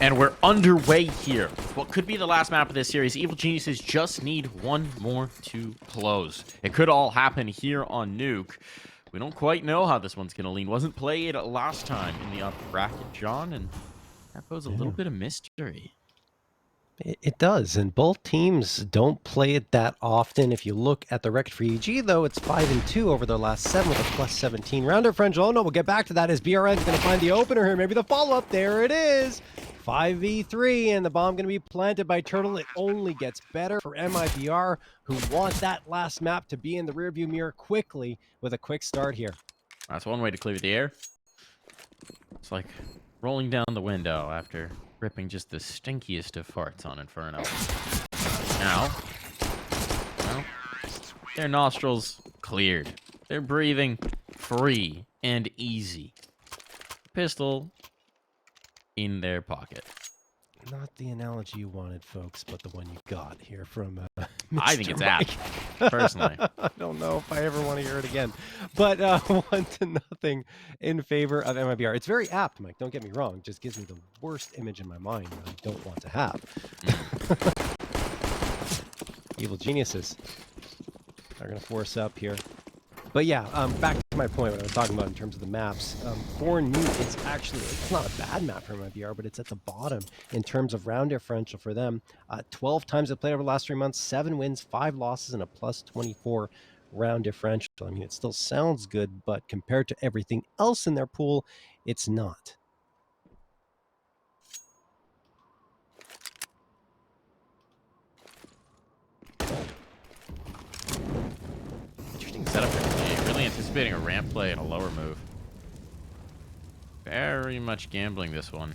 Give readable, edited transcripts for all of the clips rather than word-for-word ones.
And we're underway here. What could be the last map of this series. Evil Geniuses just need one more to close. It could all happen here on Nuke. We don't quite know how this one's going to lean. Wasn't played last time in the upper bracket, John, and that poses a little bit of mystery. It does, and both teams don't play it that often. If you look at the record for EG, though, it's 5-2 over their last 7 with a plus 17 round differential. Oh no, we'll get back to that as BRN's going to find the opener here. Maybe the follow-up. There it is. 5v3, and the bomb going to be planted by Turtle. It only gets better for MIBR, who want that last map to be in the rearview mirror quickly with a quick start here. That's one way to clear the air. It's like rolling down the window after ripping just the stinkiest of farts on Inferno. Now, well, their nostrils cleared. They're breathing free and easy. Pistol in their pocket. Not the analogy you wanted, folks, but the one you got here from I think it's Mike. apt, personally. I don't know if I ever want to hear it again. But 1-0 in favor of MIBR. It's very apt, Mike. Don't get me wrong. It just gives me the worst image in my mind that I don't want to have. Evil Geniuses are going to force up here. But yeah, back to my point, what I was talking about in terms of the maps. For Nuke, it's not a bad map for MIBR, but it's at the bottom in terms of round differential for them. 12 times they played over the last 3 months, 7 wins, 5 losses, and a plus 24 round differential. I mean, it still sounds good, but compared to everything else in their pool, it's not. Setup for really anticipating a ramp play and a lower move. Very much gambling this one.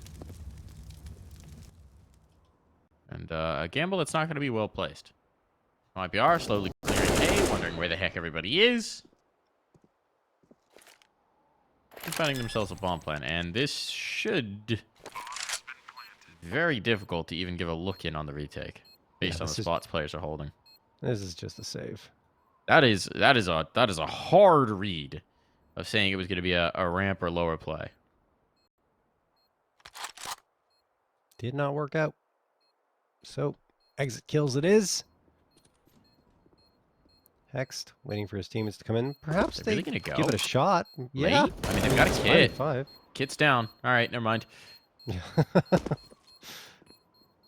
And a gamble that's not going to be well placed. MIBR slowly clearing A, wondering where the heck everybody is. And finding themselves a bomb plan. And this should be very difficult to even give a look in on the retake. Based on the spots players are holding. This is just a save. That is a hard read of saying it was going to be a ramp or lower play. Did not work out. So, exit kills it is. Hext waiting for his teammates to come in. Perhaps they really give it a shot. Yeah. Late? I mean, they've got a kit. 5. Kit's down. All right, never mind.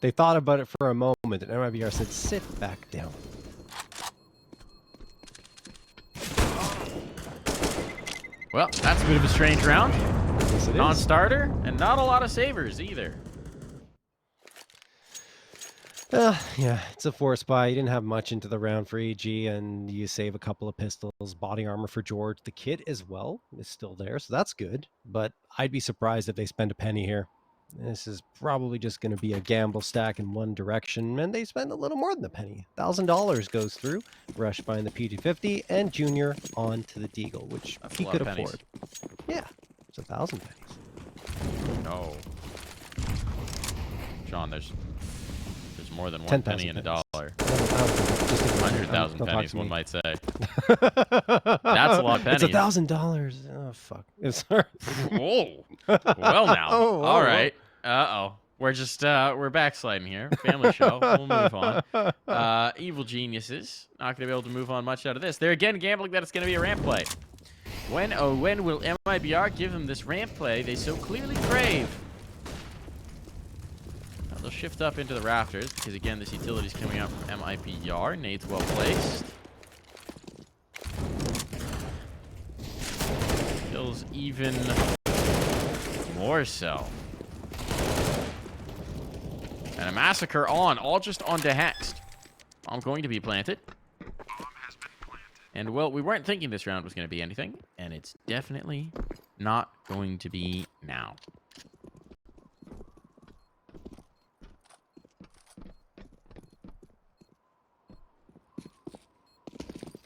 They thought about it for a moment, and MIBR said, sit back down. Well, that's a bit of a strange round. Yes, Non-starter, and not a lot of savers either. Yeah, it's a force buy. You didn't have much into the round for EG, and you save a couple of pistols, body armor for George. The kit as well is still there, so that's good. But I'd be surprised if they spend a penny here. This is probably just going to be a gamble stack in one direction, and they spend a little more than a penny. $1,000 goes through. Rush buying the PG-50, and Junior on to the Deagle, which he could afford. Yeah, it's 1,000 pennies. No. John, there's more than one penny in a dollar. 100,000 pennies, one might say. That's a lot of pennies. It's $1,000. Oh, fuck. Whoa. Well, now. All right. Uh-oh. We're just, we're backsliding here. Family show. We'll move on. Evil Geniuses. Not going to be able to move on much out of this. They're again gambling that it's going to be a ramp play. When will MIBR give them this ramp play they so clearly crave? They'll shift up into the rafters because, again, this utility is coming out from MIBR. Nades well placed. Kills even more so. And a massacre on, all just onto Hext. I'm going to be planted. And, well, we weren't thinking this round was going to be anything, and it's definitely not going to be now.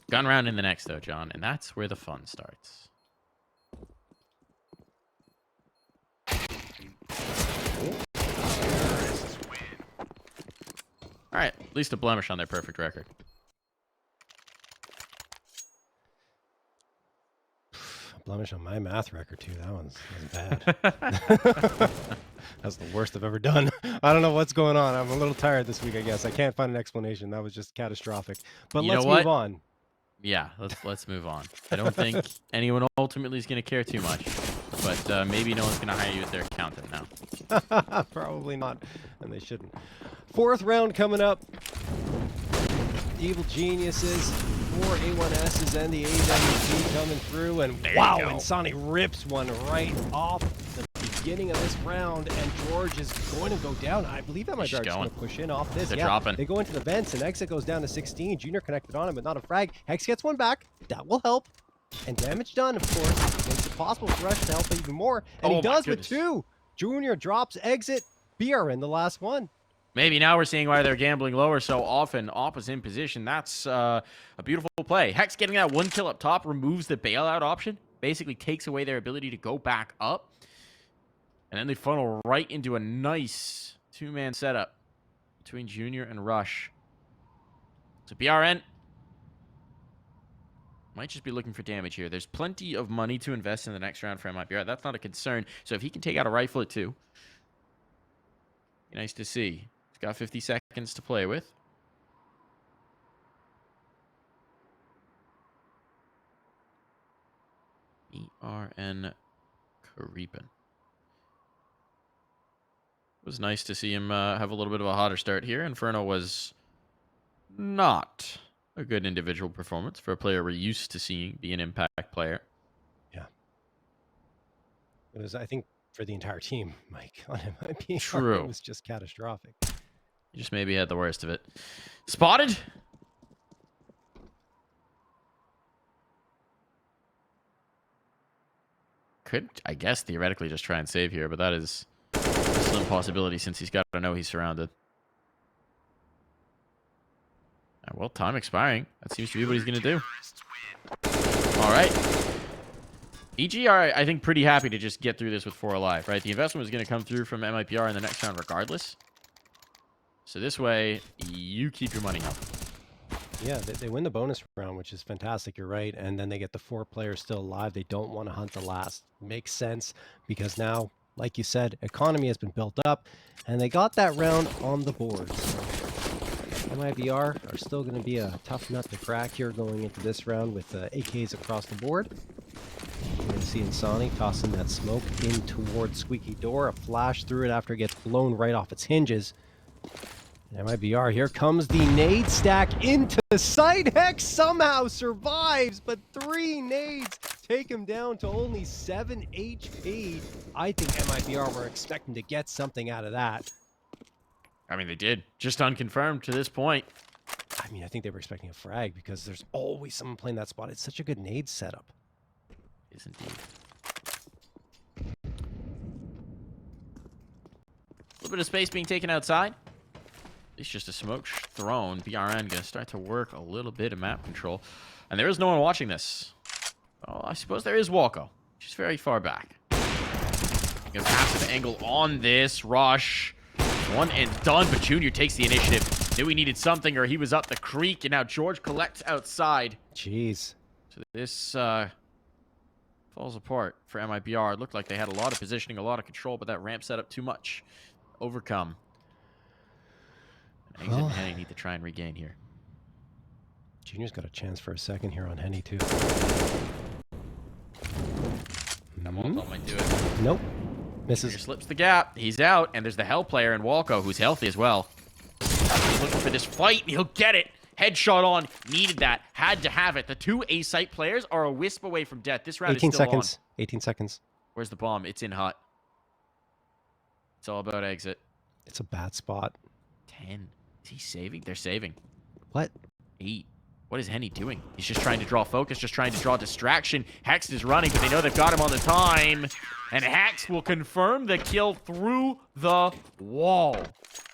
Gun round in the next, though, John, and that's where the fun starts. All right, at least a blemish on their perfect record. blemish on my math record too. That was bad. That's the worst I've ever done. I don't know what's going on. I'm a little tired this week, I guess. I can't find an explanation. That was just catastrophic. But You let's know what? move on. Yeah, let's move on. I don't think anyone ultimately is going to care too much, but maybe no one's going to hire you as their accountant now. Probably not, and they shouldn't. Fourth round coming up. Evil Geniuses, 4 A1Ss, and the AWP coming through, and wow, and Sonny rips one right off the beginning of this round, and George is going to go down. I believe MIBR is going to push in off this. They're dropping. They go into the vents, and Exit goes down to 16. Junior connected on him, but not a frag. Hex gets one back. That will help. And damage done, of course, makes it possible for Rush to help even more. And he does with 2. Junior drops Exit. BR in the last one. Maybe now we're seeing why they're gambling lower so often. Op is in position. That's a beautiful play. Hex getting that 1 kill up top removes the bailout option. Basically takes away their ability to go back up. And then they funnel right into a nice 2-man setup between Junior and Rush. So BRN might just be looking for damage here. There's plenty of money to invest in the next round for MIBR. That's not a concern. So if he can take out a rifle at 2, nice to see. He's got 50 seconds to play with. ERN creeping. It was nice to see him have a little bit of a hotter start here. Inferno was not a good individual performance for a player we're used to seeing be an impact player. Yeah. It was, I think, for the entire team, Mike, on MIBR. True. It was just catastrophic. You just maybe had the worst of it. Spotted. Could, I guess, theoretically just try and save here, but that is a slim possibility since he's got to know he's surrounded. Well, time expiring. That seems to be what he's going to do. All right. EG are, I think, pretty happy to just get through this with 4 alive, right? The investment was going to come through from MIBR in the next round regardless. So this way, you keep your money up. Yeah, they win the bonus round, which is fantastic. You're right. And then they get the 4 players still alive. They don't want to hunt the last. Makes sense because now, like you said, economy has been built up and they got that round on the board. So MIBR are still going to be a tough nut to crack here going into this round with AKs across the board. You're going to see Insani tossing that smoke in towards Squeaky Door. A flash through it after it gets blown right off its hinges. And MIBR, here comes the nade stack into the site. Hex somehow survives, but 3 nades take him down to only 7 HP. I think MIBR were expecting to get something out of that. I mean, they did. Just unconfirmed to this point. I mean, I think they were expecting a frag because there's always someone playing that spot. It's such a good nade setup. It is indeed. A little bit of space being taken outside. It's just a smoke thrown. BRN going to start to work a little bit of map control. And there is no one watching this. Oh, I suppose there is Walko. She's very far back. A passive angle on this. Rush. 1 and done, but Junior takes the initiative. Knew he needed something or he was up the creek, and now George collects outside. Jeez. So this falls apart for MIBR. It looked like they had a lot of positioning, a lot of control, but that ramp set up too much. Overcome. And Exit and Henny need to try and regain here. Junior's got a chance for a second here on Henny, too. That Molotov might do it. Nope. Misses. Junior slips the gap. He's out, and there's the Hell player in Walko, who's healthy as well. He's looking for this fight, and he'll get it. Headshot on. Needed that. Had to have it. The 2 A-site players are a wisp away from death. This round is still seconds. on. 18 seconds. Where's the bomb? It's in hut. It's all about Exit. It's a bad spot. 10. Is he saving? They're saving. What? 8. What is Henny doing? He's just trying to draw focus, just trying to draw distraction. Hex is running, but they know they've got him on the time. And Hex will confirm the kill through the wall.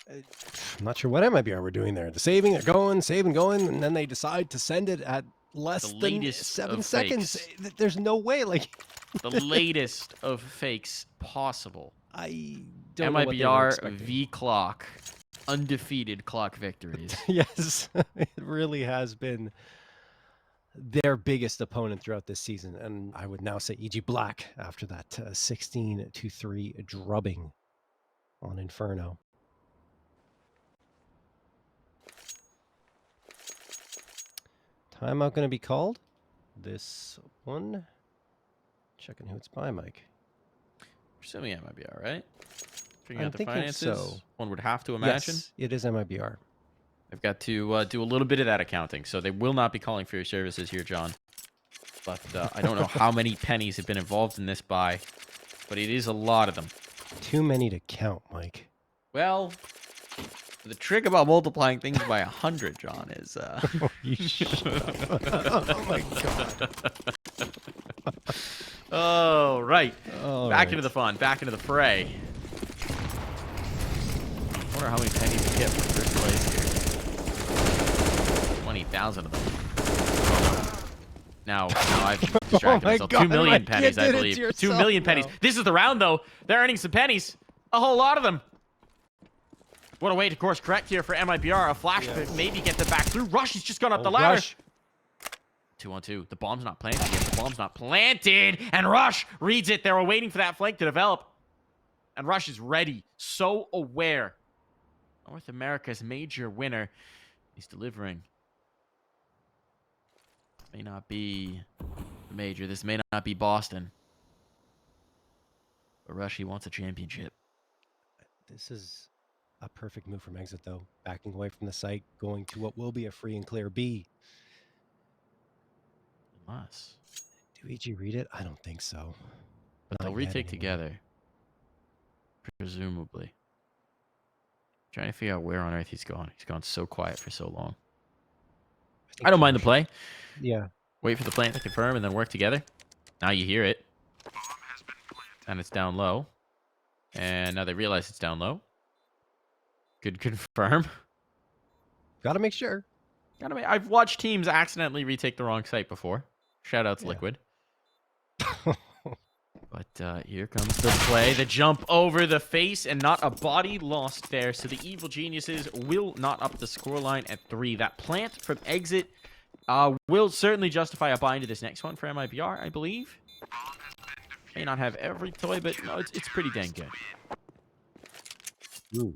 I'm not sure what MIBR were doing there. The saving, they're going, saving, going, and then they decide to send it at less than 7 seconds. Fakes. There's no way, like... The latest of fakes possible. I don't know what they were MIBR expecting. V clock. Undefeated clock victories. Yes, it really has been their biggest opponent throughout this season. And I would now say EG Black after that 16-3 drubbing on Inferno. Timeout going to be called. This one. Checking who it's by, Mike. Presuming MIBR, right? Figuring I'm out the thinking finances. so. One would have to imagine. Yes, it is MIBR. I've got to do a little bit of that accounting, so they will not be calling for your services here, John. But I don't know how many pennies have been involved in this buy, but it is a lot of them. Too many to count, Mike. Well, the trick about multiplying things by 100, John, is... You shut up. Oh, my God. Oh, right. Back Right. into the fun. Back into the fray. I wonder how many pennies we get for first place here. 20,000 of them. Now I've distracted myself. God, 2 million Mike, you pennies, I did it believe. to 2 yourself million pennies. now. This is the round, though. They're earning some pennies. A whole lot of them. What a way to course correct here for MIBR. A flash to maybe get them back through. Rush, he's just gone up the ladder. Rush. 2-on-2. The bomb's not planted yet. The bomb's not planted. And Rush reads it. They were waiting for that flank to develop. And Rush is ready. So aware. North America's major winner. He's delivering. May not be the major. This may not be Boston. But Rush, he wants a championship. This is a perfect move from Exit, though. Backing away from the site, going to what will be a free and clear B. Unless. Do EG read it? I don't think so. But Not they'll yet, retake anyway. together. Presumably. Trying to figure out where on earth he's gone. He's gone so quiet for so long. think I don't mind the George- play. Yeah. Wait for the plant to confirm and then work together. Now you hear it. And it's down low. And now they realize it's down low. Good confirm. Gotta make sure. I've watched teams accidentally retake the wrong site before. Shout out to Yeah. Liquid. But here comes the play. The jump over the face and not a body lost there. So the Evil Geniuses will not up the scoreline at 3. That plant from Exit will certainly justify a buy into this next one for MIBR, I believe. May not have every toy, but no, it's pretty dang good. Ooh.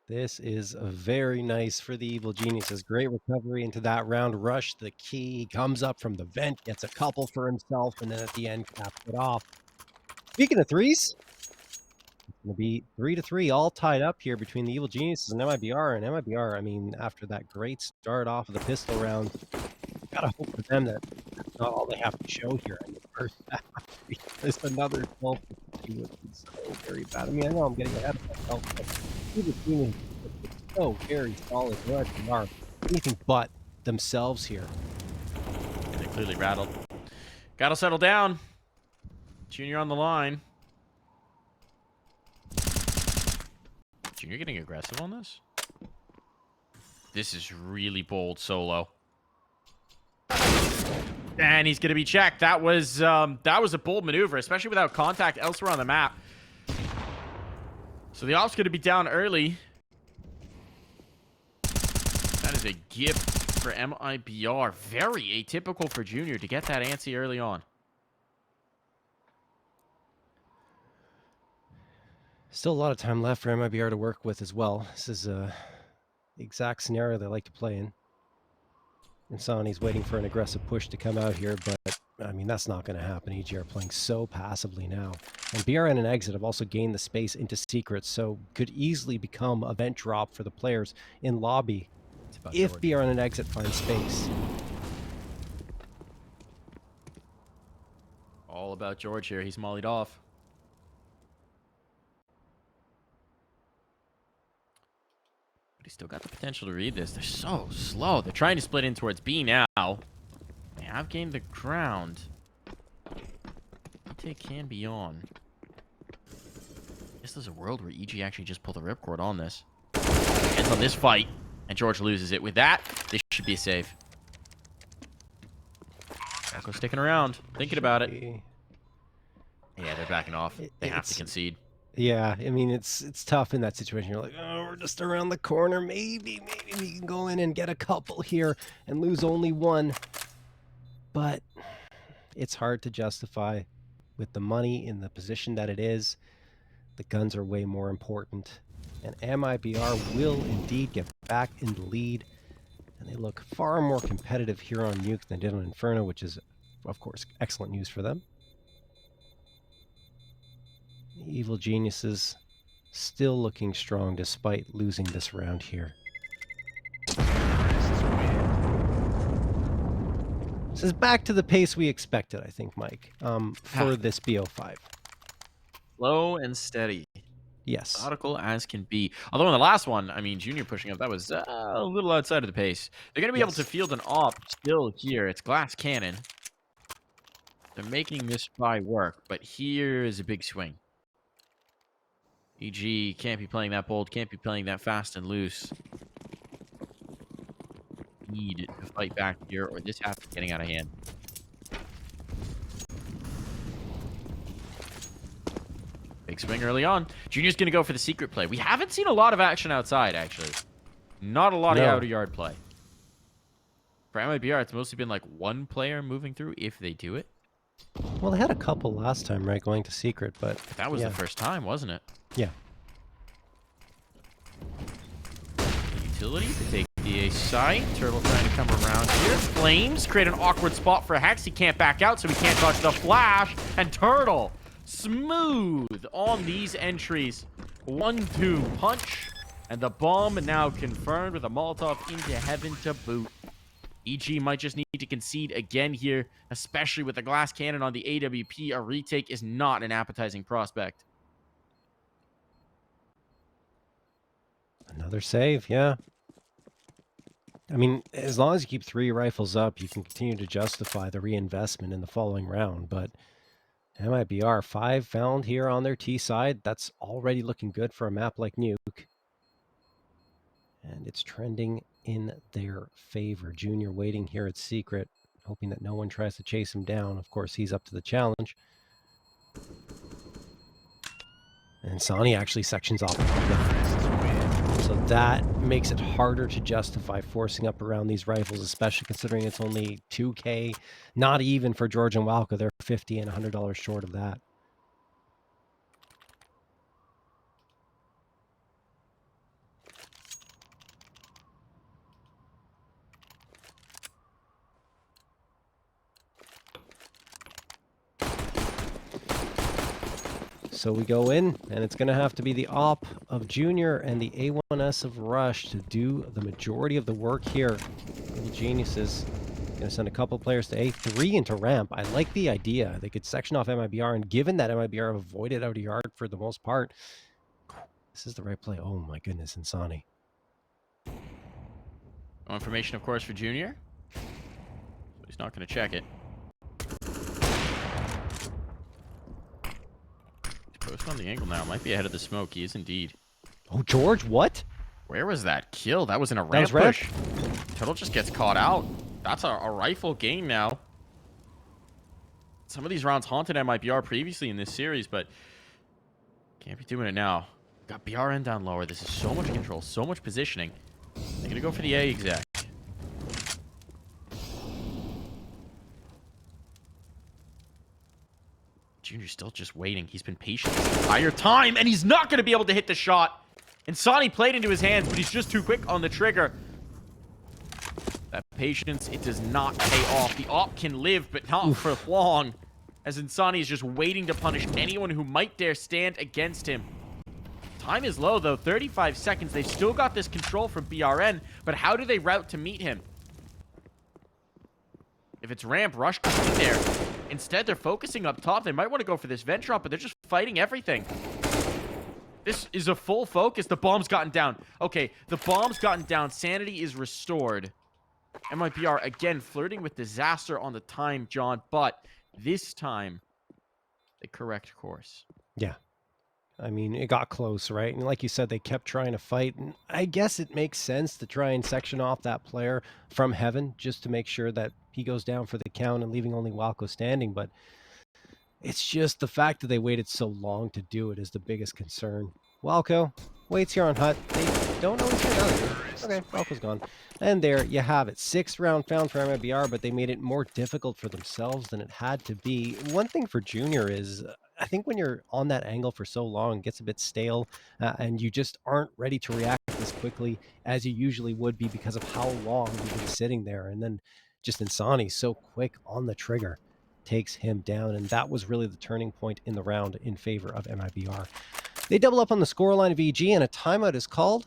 This is very nice for the Evil Geniuses. Great recovery into that round. Rush the key. He comes up from the vent, gets a couple for himself, and then at the end caps it off. Speaking of threes, it's going to be 3-3, all tied up here between the Evil Geniuses and MIBR. And MIBR, I mean, after that great start off of the pistol round, gotta hope for them that that's not all they have to show here in the first half. There's another 12 which is so very bad. I mean, I know I'm getting ahead of myself, but Evil Geniuses are so very solid. They are anything but themselves here. They're clearly rattled. Gotta settle down. Junior on the line. Junior getting aggressive on this? This is really bold solo. And he's gonna be checked. That was a bold maneuver, especially without contact elsewhere on the map. So the off's gonna be down early. That is a gift for MIBR. Very atypical for Junior to get that antsy early on. Still a lot of time left for MIBR to work with as well. This is the exact scenario they like to play in. And Sani's waiting for an aggressive push to come out here, but I mean, that's not going to happen. EG are playing so passively now. And BRN and Exit have also gained the space into secrets, so could easily become a vent drop for the players in lobby if BRN and Exit find space. All about George here. He's mollied off. But he's still got the potential to read this. They're so slow. They're trying to split in towards B now. They have gained the ground. Retake can be on. I guess there's a world where EG actually just pull the ripcord on this. Ends on this fight, and George loses it. With that, this should be a save. Falco sticking around, thinking about it. Yeah, they're backing off. They have to concede. Yeah, I mean, it's tough in that situation. You're like, oh, we're just around the corner. Maybe we can go in and get a couple here and lose only one. but it's hard to justify with the money in the position that it is. The guns are way more important, and MIBR will indeed get back in the lead, and they look far more competitive here on Nuke than they did on Inferno, which is, of course, excellent news for them. The Evil Geniuses still looking strong despite losing this round here. This is back to the pace we expected, I think, Mike, for this BO5. Slow and steady. Yes. Methodical as can be. Although in the last one, I mean, Junior pushing up, that was a little outside of the pace. They're going to be able to field an op still here. It's glass cannon. They're making this buy work, but here is a big swing. EG can't be playing that bold, can't be playing that fast and loose. Need to fight back here, or this has to be getting out of hand. Big swing early on. Junior's going to go for the secret play. We haven't seen a lot of action outside, actually. Not a lot of out-of-yard play. For MIBR, it's mostly been like one player moving through, if they do it. Well, they had a couple last time, right, going to secret, but... That was the first time, wasn't it? Yeah. Utility to take the A site. Turtle trying to come around here. Flames create an awkward spot for Hex. He can't back out, so he can't dodge the flash. And Turtle, smooth on these entries. 1-2 punch. And the bomb now confirmed with a Molotov into heaven to boot. EG might just need to concede again here, especially with the glass cannon on the AWP. A retake is not an appetizing prospect. Another save, yeah. I mean, as long as you keep 3 rifles up, you can continue to justify the reinvestment in the following round, but MIBR 5 found here on their T side. That's already looking good for a map like Nuke. And it's trending in their favor. Junior waiting here at secret, hoping that no one tries to chase him down. Of course, he's up to the challenge. And Sonny actually sections off. So that makes it harder to justify forcing up around these rifles, especially considering it's only 2K. Not even for George and Walco. They're $50 and $100 short of that. So we go in, and it's going to have to be the op of Junior and the A1S of Rush to do the majority of the work here. Little Geniuses going to send a couple players to A3 into ramp. I like the idea. They could section off MIBR, and given that MIBR avoided out of yard for the most part, this is the right play. Oh my goodness, Insani. No information, of course, for Junior. So he's not going to check it. Post on the angle now. Might be ahead of the smoke. He is indeed. Oh, George, what? Where was that kill? That was in a ramp push. Turtle just gets caught out. That's a rifle game now. Some of these rounds haunted MIBR previously in this series, but can't be doing it now. Got BRN down lower. This is so much control, so much positioning. They're going to go for the A exec. Junior's still just waiting. He's been patient the entire time, and he's not going to be able to hit the shot. And Sonny played into his hands, but he's just too quick on the trigger. That patience, it does not pay off. The op can live, but not for long, as Insani is just waiting to punish anyone who might dare stand against him. Time is low, though. 35 seconds. They've still got this control from BRN, but how do they route to meet him? If it's ramp, Rush could be there. Instead, they're focusing up top. They might want to go for this vent drop, but they're just fighting everything. This is a full focus. The bomb's gotten down. Okay, the bomb's gotten down. Sanity is restored. MIBR, again, flirting with disaster on the time, John, but this time, the correct course. Yeah. I mean, it got close, right? And like you said, they kept trying to fight. And I guess it makes sense to try and section off that player from heaven just to make sure that he goes down for the count and leaving only Walco standing. But it's just the fact that they waited so long to do it is the biggest concern. Walco, waits here on Hut. They don't know he's here. Okay, Falco's gone. And there you have it. 6th round found for MIBR, but they made it more difficult for themselves than it had to be. One thing for Junior is, I think when you're on that angle for so long, it gets a bit stale, and you just aren't ready to react as quickly as you usually would be because of how long you've been sitting there. And then just Insani so quick on the trigger takes him down, and that was really the turning point in the round in favor of MIBR. They double up on the scoreline of EG, and a timeout is called.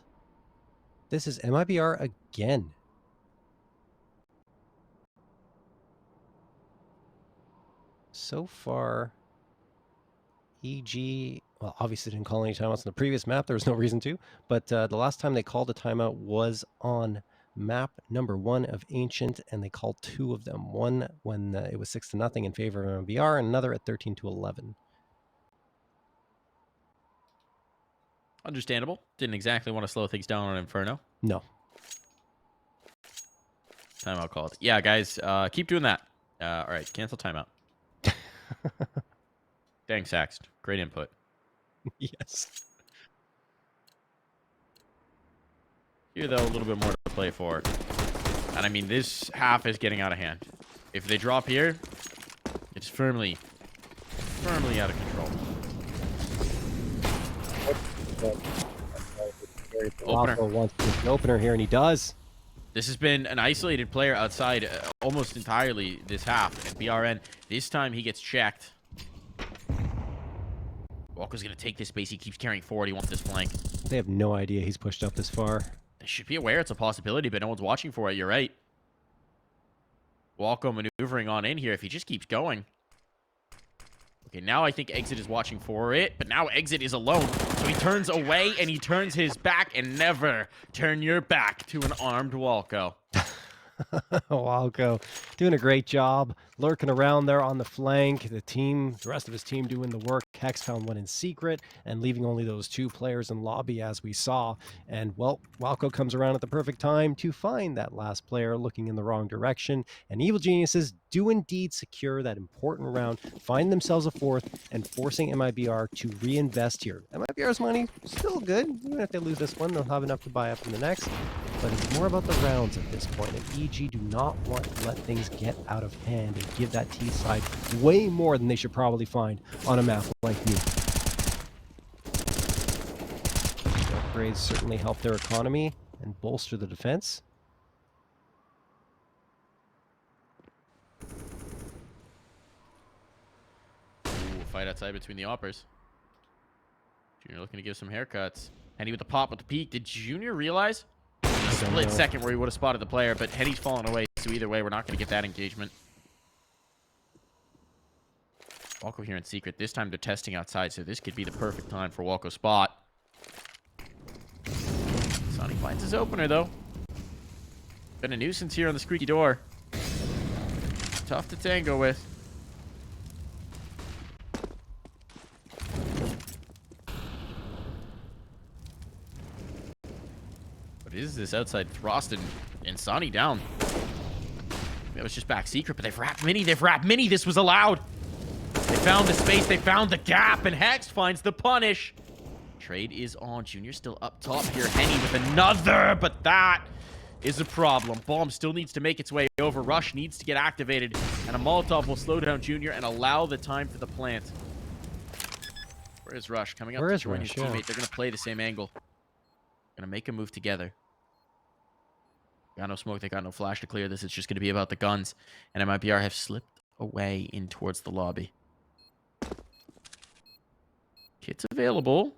This is MIBR again. So far, EG, well, obviously didn't call any timeouts on the previous map. There was no reason to, but the last time they called a timeout was on map number 1 of Ancient, and they called 2 of them. One when it was 6-0 in favor of MIBR, and another at 13-11. Understandable. Didn't exactly want to slow things down on Inferno. No. Timeout called. Yeah, guys, keep doing that. All right, cancel timeout. Thanks, Saxt. Great input. Yes. Here, though, a little bit more to play for. And I mean, this half is getting out of hand. If they drop here, it's firmly out of control. Opener. Wants an opener here, and he does. This has been an isolated player outside almost entirely this half. And BRN, this time he gets checked. Walker's going to take this space. He keeps carrying forward. He wants this flank. They have no idea he's pushed up this far. They should be aware it's a possibility, but no one's watching for it. You're right. Walker maneuvering on in here if he just keeps going. Okay, now I think Exit is watching for it, but now Exit is alone. So he turns away and he turns his back, and never turn your back to an armed Walco. Walco doing a great job lurking around there on the flank. The rest of his team doing the work. Hex found one in secret and leaving only those 2 players in lobby, as we saw. And well, Walco comes around at the perfect time to find that last player looking in the wrong direction. And Evil Geniuses do indeed secure that important round, find themselves a 4th, and forcing MIBR to reinvest here. MIBR's money still good. Even if they lose this one, they'll have enough to buy up in the next. But it's more about the rounds at this point, and EG do not want to let things get out of hand and give that T side way more than they should probably find on a map like Nuke. The upgrades certainly help their economy and bolster the defense. Ooh, fight outside between the oppers. Junior looking to give some haircuts. Henny with the pop with the peek. Did Junior realize? Split second where he would have spotted the player, but Henny's falling away, so either way, we're not going to get that engagement. Walco here in secret. This time they're testing outside, so this could be the perfect time for Walco's spot. Sonny finds his opener, though. Been a nuisance here on the squeaky door. Tough to tango with. Is this outside thrust and Sonny down? It was just back secret, but they've wrapped Mini. They've wrapped Mini. This was allowed. They found the space. They found the gap, and Hex finds the punish. Trade is on. Junior still up top here. Henny with another, but that is a problem. Bomb still needs to make its way over. Rush needs to get activated, and a Molotov will slow down Junior and allow the time for the plant. Where is Rush? Coming up to join his teammate. They're going to play the same angle. Going to make a move together. Got no smoke, they got no flash to clear this. It's just going to be about the guns. And MIBR have slipped away in towards the lobby. Kits available.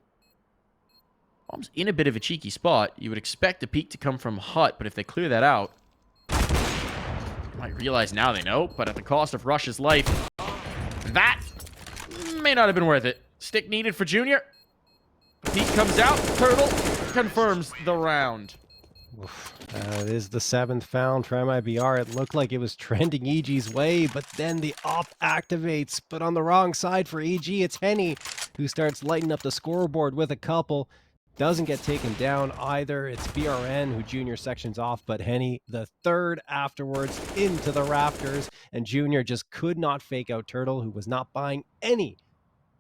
Bomb's in a bit of a cheeky spot. You would expect the peek to come from Hut, but if they clear that out, you might realize now they know, but at the cost of Rush's life, that may not have been worth it. Stick needed for Junior. The peek comes out. Turtle confirms the round. It is the 7th found for MIBR. It looked like it was trending EG's way, but then the op activates. But on the wrong side for EG, it's Henny who starts lighting up the scoreboard with a couple. Doesn't get taken down either. It's BRN who Junior sections off, but Henny the 3rd afterwards into the rafters. And Junior just could not fake out Turtle, who was not buying any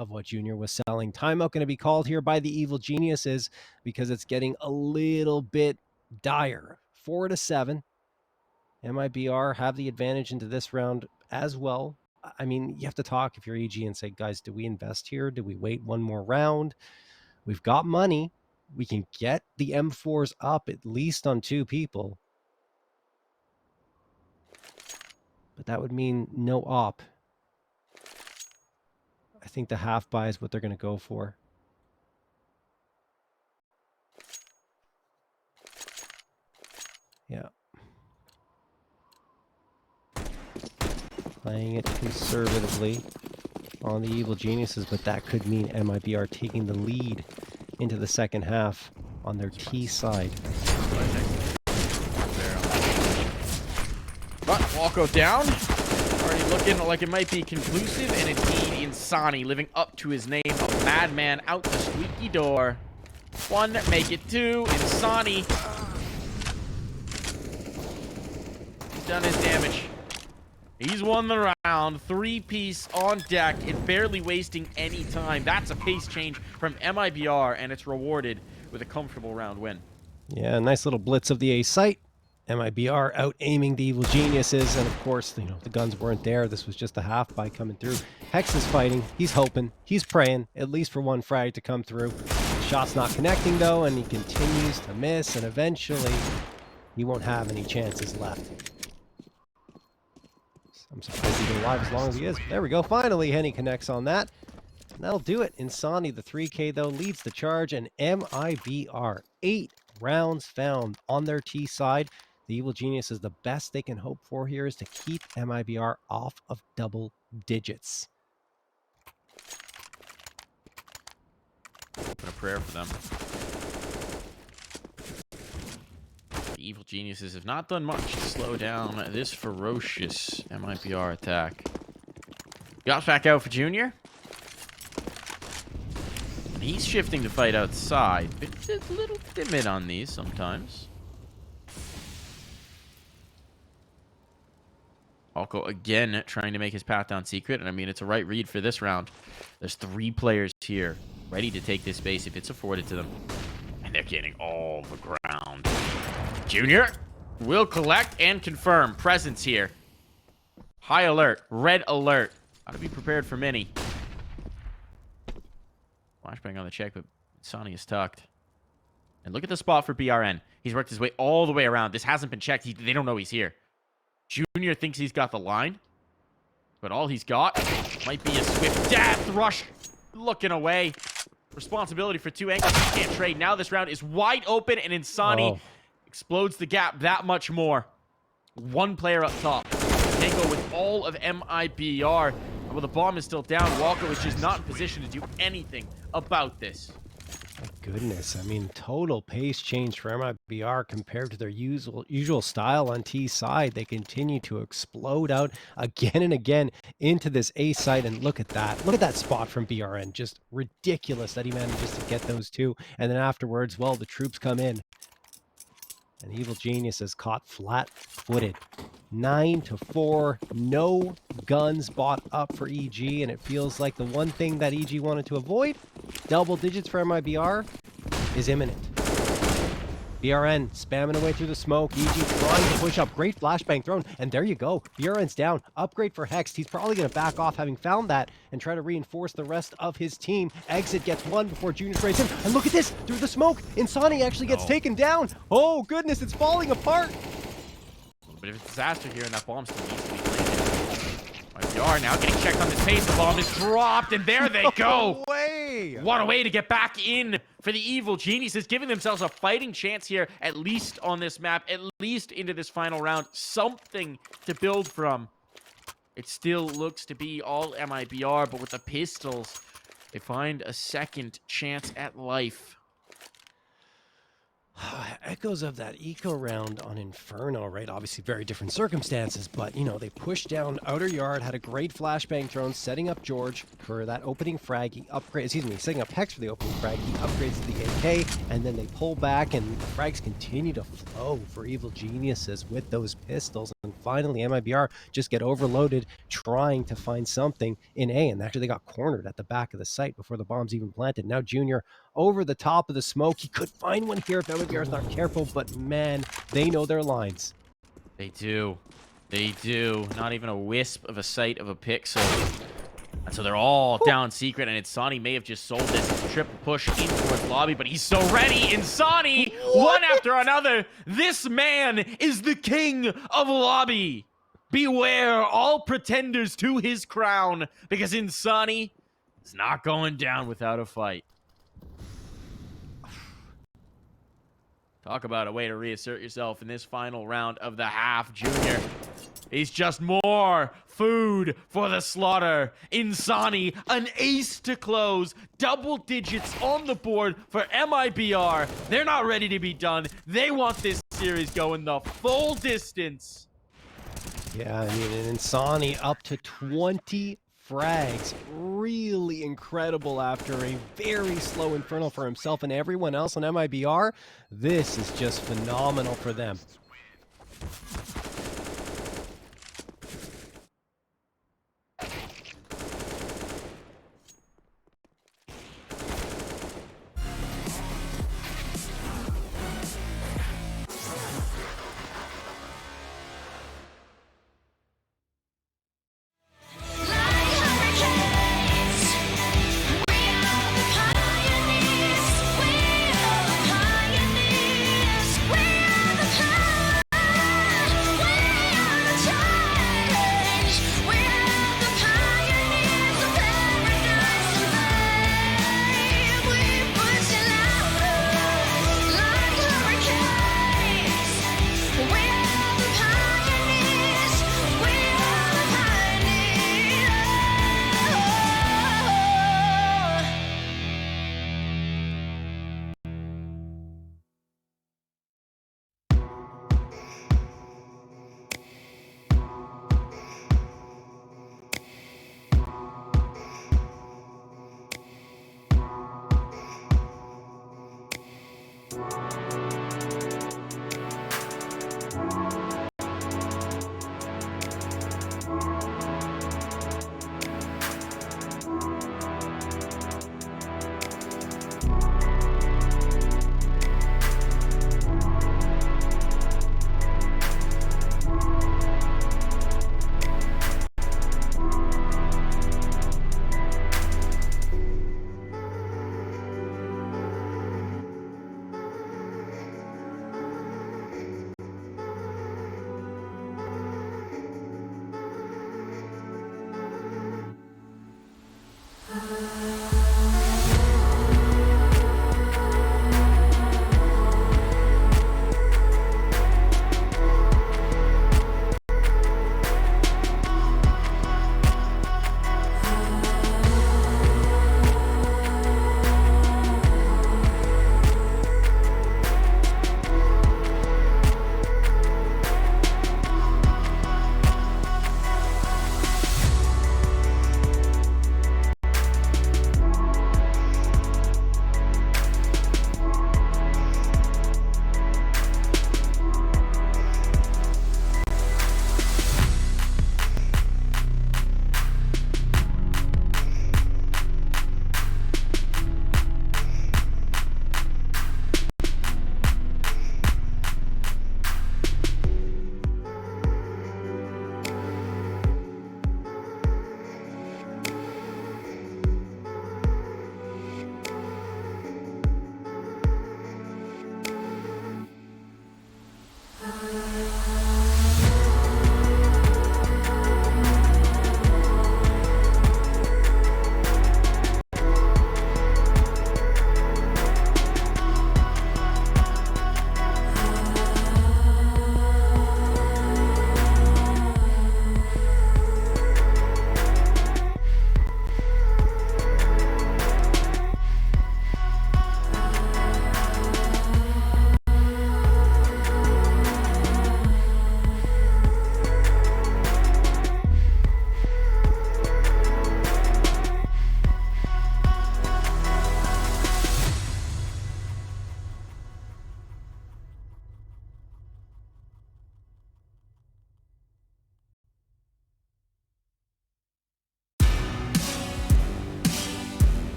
of what Junior was selling. Timeout going to be called here by the Evil Geniuses because it's getting a little bit dire. 4-7. MIBR have the advantage into this round as well. I mean, you have to talk if you're EG and say, guys, do we invest here? Do we wait one more round? We've got money. We can get the M4s up at least on 2 people. But that would mean no op. I think the half buy is what they're going to go for. Yeah. Playing it conservatively on the Evil Geniuses, but that could mean MIBR taking the lead into the second half on their T side. But Walko down. Already looking like it might be conclusive, and indeed Insani living up to his name of Madman out the squeaky door. 1, make it 2. Insani. He's done his damage. He's won the round. 3-piece on deck and barely wasting any time. That's a pace change from MIBR, and it's rewarded with a comfortable round win. Yeah, nice little blitz of the A site. MIBR out aiming the Evil Geniuses, and of course, you know, the guns weren't there. This was just a half by coming through. Hex is fighting. He's hoping. He's praying, at least for one frag to come through. The shot's not connecting though, and he continues to miss, and eventually he won't have any chances left. I'm surprised he's been alive as long as he is. There we go. Finally, Henny connects on that. And that'll do it. Insani, the 3K, though, leads the charge. And MIBR, 8 rounds found on their T side. The Evil Genius is the best they can hope for here is to keep MIBR off of double digits. Open a prayer for them. The Evil Geniuses have not done much to slow down this ferocious MIBR attack. Got back out for Junior. And he's shifting to fight outside, but he's a little timid on these sometimes. Alco again trying to make his path down secret, and I mean, it's a right read for this round. There's 3 players here ready to take this space if it's afforded to them. And they're getting all the ground. Junior will collect and confirm presence here. High alert, red alert. Gotta be prepared for many. Flashbang on the check, but Sonny is tucked. And look at the spot for BRN. He's worked his way all the way around. This hasn't been checked. They don't know he's here. Junior thinks he's got the line, but all he's got might be a swift death rush. Looking away. Responsibility for 2 angles. He can't trade. Now this round is wide open, and Insani explodes the gap that much more. 1 player up top. Can't go with all of MIBR. Well, the bomb is still down. Walko is just not in position to do anything about this. My goodness, I mean, total pace change for MIBR compared to their usual style on T side. They continue to explode out again and again into this A site, and look at that. Look at that spot from BRN. Just ridiculous that he manages to get those 2. And then afterwards, well, the troops come in. And Evil Genius is caught flat-footed. 9-4, no guns bought up for EG, and it feels like the one thing that EG wanted to avoid, double digits for MIBR, is imminent. BRN spamming away through the smoke. EG trying to push up. Great flashbang thrown. And there you go. BRN's down. Upgrade for Hex. He's probably going to back off having found that and try to reinforce the rest of his team. Exit gets 1 before Junior sprays him. And look at this. Through the smoke. Insani actually gets taken down. Oh, goodness. It's falling apart. But if it's a disaster here and that bomb still needs to be planted. MIBR now getting checked on this pace. The bomb is dropped, and there they go. No way. What a way to get back in for the Evil Geniuses, giving themselves a fighting chance here, at least on this map, at least into this final round. Something to build from. It still looks to be all MIBR, but with the pistols, they find a second chance at life. Echoes of that eco round on Inferno, right? Obviously very different circumstances, but you know, they pushed down outer yard, had a great flashbang thrown, setting up George for that opening frag. He setting up Hex for the opening frag. He upgrades to the AK, and then they pull back, and the frags continue to flow for Evil Geniuses with those pistols. And finally, MIBR just get overloaded trying to find something in A, and actually they got cornered at the back of the site before the bombs even planted. Now Junior over the top of the smoke. He could find one here if MIBR is not careful, but man, they know their lines. They do. They do. Not even a wisp of a sight of a pixel. And so they're all down secret, and Insani may have just sold this as a triple push in towards lobby, but he's so ready. Insani, one after another. This man is the king of lobby. Beware all pretenders to his crown, because Insani is not going down without a fight. Talk about a way to reassert yourself in this final round of the half, Junior. He's just more food for the slaughter. Insani, an ace to close. Double digits on the board for MIBR. They're not ready to be done. They want this series going the full distance. Yeah, I mean, and Insani up to 20 frags. Really incredible after a very slow Infernal for himself and everyone else on MIBR. This is just phenomenal for them.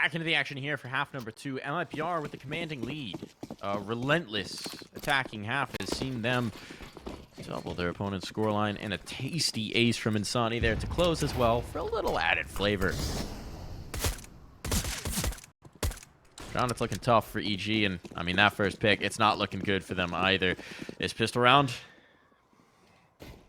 back into the action here for half number 2. MIBR with the commanding lead. Relentless attacking half has seen them double their opponent's scoreline, and a tasty ace from Insani there to close as well for a little added flavor. Round, it's looking tough for EG, and I mean, that first pick, it's not looking good for them either. This pistol round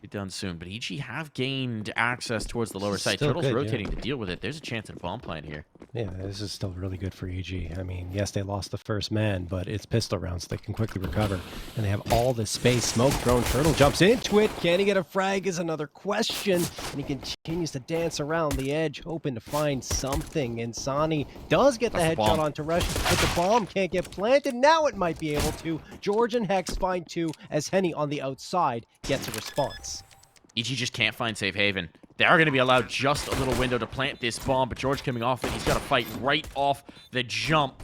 be done soon, but EG have gained access towards the lower side. Still Turtle's good, rotating to deal with it. There's a chance at a bomb plant here. Yeah, this is still really good for EG. I mean, yes, they lost the first man, but it's pistol rounds, so they can quickly recover. And they have all this space. Smoke thrown. Turtle jumps into it. Can he get a frag is another question. And he continues to dance around the edge, hoping to find something. Insani does get the headshot onto Rush, but the bomb can't get planted. Now it might be able to. George and Hex find 2 as Henny on the outside gets a response. EG just can't find safe haven. They are going to be allowed just a little window to plant this bomb, but George coming off it, he's got to fight right off the jump.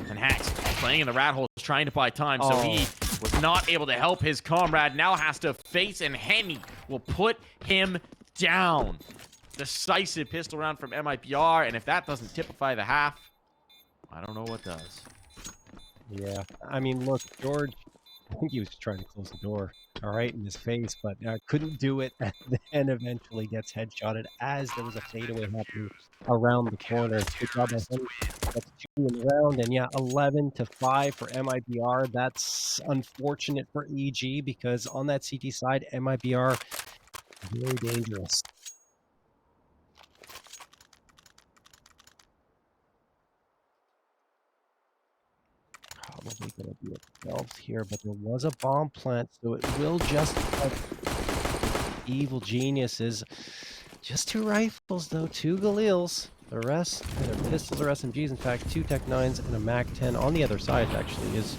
And Hex playing in the rat hole, trying to buy time, so he was not able to help his comrade. Now has to face, and Henny will put him down. Decisive pistol round from MIBR, and if that doesn't typify the half, I don't know what does. Yeah, I mean, look, George, I think he was trying to close the door, all right, in his face, but couldn't do it, and then eventually gets headshotted as there was a fadeaway happening around the corner. Good job by him. That's 2 in the round, and yeah, 11-5 for MIBR. That's unfortunate for EG because on that CT side, MIBR, very dangerous. Probably going to be a 12 here, but there was a bomb plant, so it will just Evil Geniuses. Just 2 rifles, though, 2 Galils. The rest are pistols or SMGs. In fact, 2 Tech 9s and a Mac 10 on the other side actually is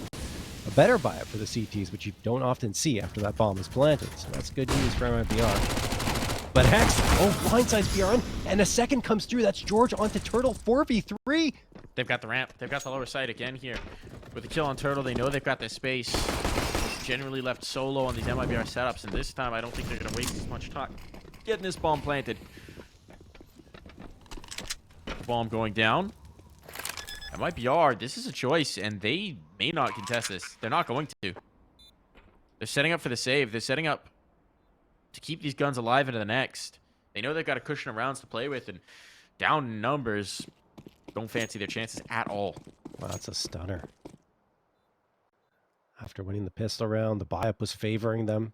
a better buyout for the CTs, which you don't often see after that bomb is planted. So that's good news for MIBR. But Hex, blindsides BRN, and a second comes through. That's George onto Turtle, 4v3. They've got the ramp. They've got the lower side again here. With the kill on Turtle, they know they've got this space. He's generally left solo on these MIBR setups, and this time I don't think they're going to waste as much time getting this bomb planted. Bomb going down. MIBR, this is a choice, and they may not contest this. They're not going to. They're setting up for the save. They're setting up to keep these guns alive into the next. They know they've got a cushion of rounds to play with, and down in numbers, don't fancy their chances at all. Wow, that's a stunner. After winning the pistol round, the buy-up was favoring them.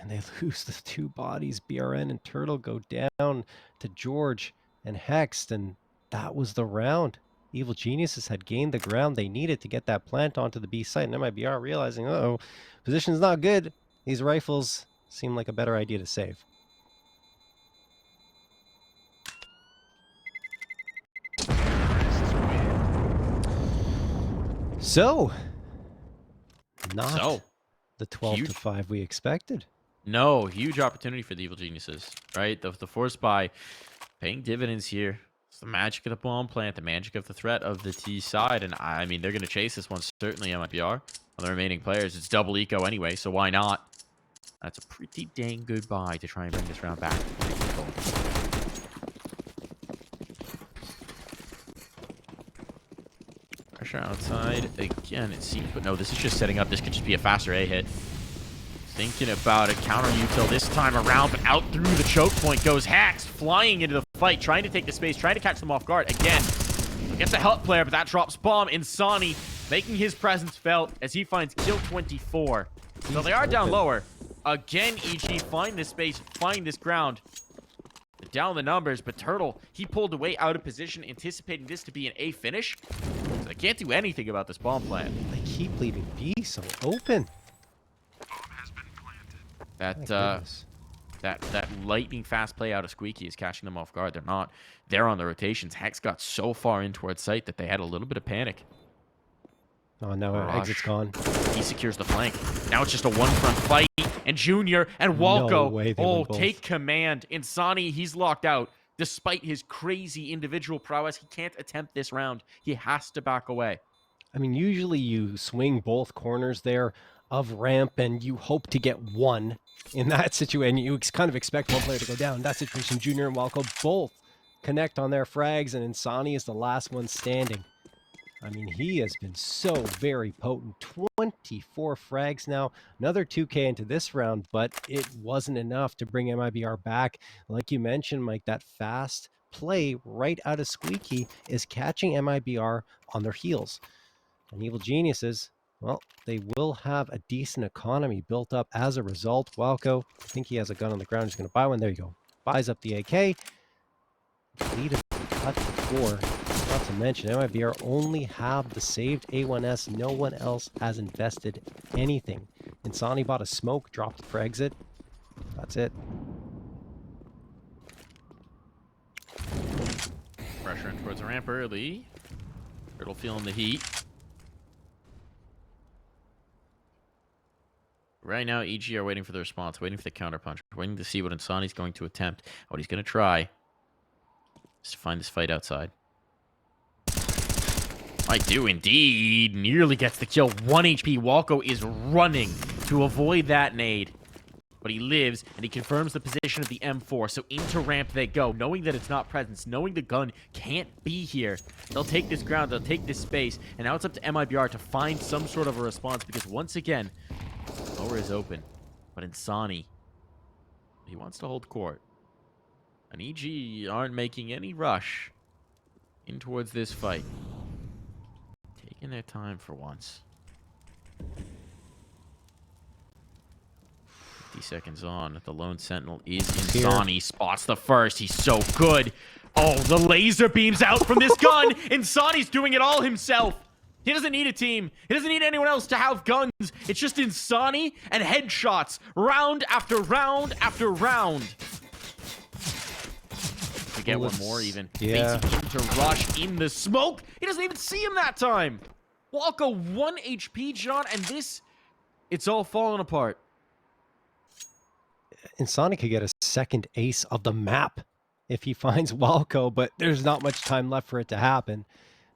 And they lose the 2 bodies. BRN and Turtle go down to George and Hex, and that was the round. Evil Geniuses had gained the ground they needed to get that plant onto the B site, and MIBR realizing, uh-oh, position's not good. These rifles seem like a better idea to save. So, not the 12-5 we expected. No, huge opportunity for the Evil Geniuses, right? The force buy paying dividends here. It's the magic of the bomb plant, the magic of the threat of the T side, and I mean, they're going to chase this one, certainly MIBR. On the remaining players, it's double eco anyway, so why not? That's a pretty dang good buy to try and bring this round back. Pressure outside again, it seems, but no, this is just setting up. This could just be a faster A hit. Thinking about a counter util this time around, but out through the choke point goes Hex, flying into the fight, trying to take the space, trying to catch them off guard again. Gets a help player, but that drops bomb. Insani making his presence felt as he finds kill 24. So they are down lower. Again, EG find this space, find this ground. Down the numbers, but Turtle, he pulled away out of position, anticipating this to be an A finish. So they can't do anything about this bomb plant. They keep leaving B so open. That lightning fast play out of Squeaky is catching them off guard. They're not. They're on the rotations. Hex got so far in towards sight that they had a little bit of panic. Oh, now our exit's gone. He secures the flank. Now it's just a one-front fight. And Junior and Walco, take command. Insani, he's locked out. Despite his crazy individual prowess, he can't attempt this round. He has to back away. I mean, usually you swing both corners there of ramp and you hope to get one in that situation. You kind of expect one player to go down. In that situation, Junior and Walco both connect on their frags, and Insani is the last one standing. I mean, he has been so very potent. 24 frags now. Another 2K into this round, but it wasn't enough to bring MIBR back. Like you mentioned, Mike, that fast play right out of Squeaky is catching MIBR on their heels. And Evil Geniuses, well, they will have a decent economy built up as a result. Walco, I think he has a gun on the ground. He's going to buy one. There you go. Buys up the AK. Lead is cut to 4. Not to mention, MIBR only have the saved A1S. No one else has invested anything. Insani bought a smoke, dropped it for exit. That's it. Pressure in towards the ramp early. Turtle feeling the heat. Right now, EG are waiting for the response, waiting for the counterpunch, waiting to see what Insani's going to attempt. What he's going to try is to find this fight outside. I do indeed. Nearly gets the kill. 1 HP. Walco is running to avoid that nade. But he lives, and he confirms the position of the M4. So into ramp they go, knowing that it's not presence, knowing the gun can't be here. They'll take this ground, they'll take this space, and now it's up to MIBR to find some sort of a response, because once again, lower is open. But Insani, he wants to hold court. And EG aren't making any rush in towards this fight. Taking their time for once. 50 seconds on. The lone sentinel is Insani. Spots the first. He's so good. Oh, the laser beams out from this gun. Insani's doing it all himself. He doesn't need a team. He doesn't need anyone else to have guns. It's just Insani and headshots. Round after round after round. To get one more even. Yeah. Facing him to rush in the smoke. He doesn't even see him that time. Walco 1 HP, John, and this, it's all falling apart. Insani could get a second ace of the map if he finds Walco, but there's not much time left for it to happen